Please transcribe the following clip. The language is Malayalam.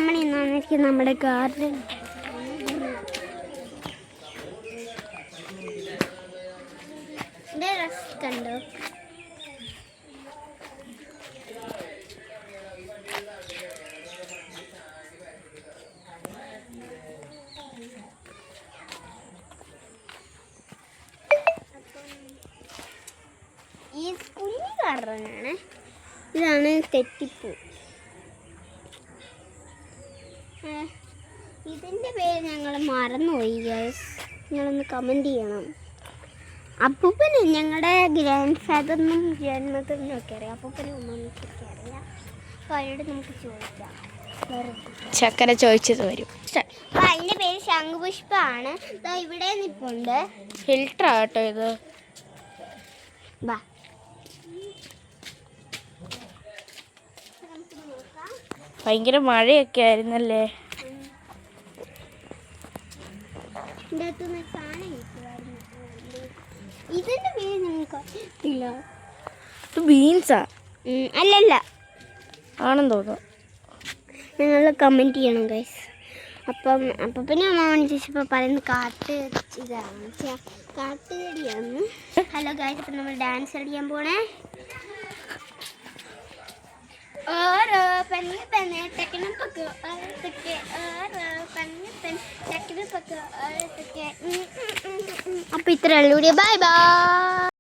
നമ്മൾ ഇന്നാണെങ്കിൽ നമ്മുടെ ഗാർഡൻ കണ്ടോ. ഈ കുഞ്ഞു ഗാർഡനാണ്. ഇതാണ് തെറ്റിപ്പൂ. ഇതിൻ്റെ പേര് ഞങ്ങൾ മറന്നുപോയി ഗൈസ്. നിങ്ങളൊന്ന് കമൻറ്റ് ചെയ്യണം. അപ്പൂപ്പന് ഞങ്ങളുടെ ഗ്രാൻഡ് ഫാദറിനും ഗ്രാൻഡ് മദറിനും ഒക്കെ അറിയാം. അപ്പൂപ്പനും ഉമ്മമ്മയ്ക്കൊക്കെ അറിയാം. അപ്പോൾ അവരോട് നമുക്ക് ചോദിക്കാം. ചക്കര ചോദിച്ചത് വരും. അപ്പോൾ അതിൻ്റെ പേര് ശംഖുപുഷ്പമാണ്. ഇവിടെ നിൽപ്പുണ്ട്. ഫിൽറ്റർ ആട്ടോ ഇത്. ബാ ഭയങ്കര മഴയൊക്കെ ആയിരുന്നല്ലേ. ഇതിന്റെ പേര് നമുക്കറിയില്ല. ബീൻസാ? അല്ലല്ല, ആണെന്ന് തോന്നുന്നു. നിങ്ങൾ കമൻറ്റ് ചെയ്യണം ഗൈസ്. അപ്പം പിന്നെ അമ്മ ചോദിച്ചപ്പോൾ പറയുന്നത് കാട്ടുകടിയാണ്. ഹലോ ഗൈസ്, അപ്പം നമ്മൾ ഡാൻസ് കളിക്കാൻ പോണേ. ഓരോ പെണ്ണ് പെണ്ണ് ടെക്കിന് പൊക്ക് ഓരത്തൊക്കെ ഓരോ പെണ്ണ് പെണ്ണ് ടെക്കിന് പൊക്ക് ഓരത്തൊക്കെ. അപ്പം ഇത്രയേ ഉള്ളൂ. Bye bye.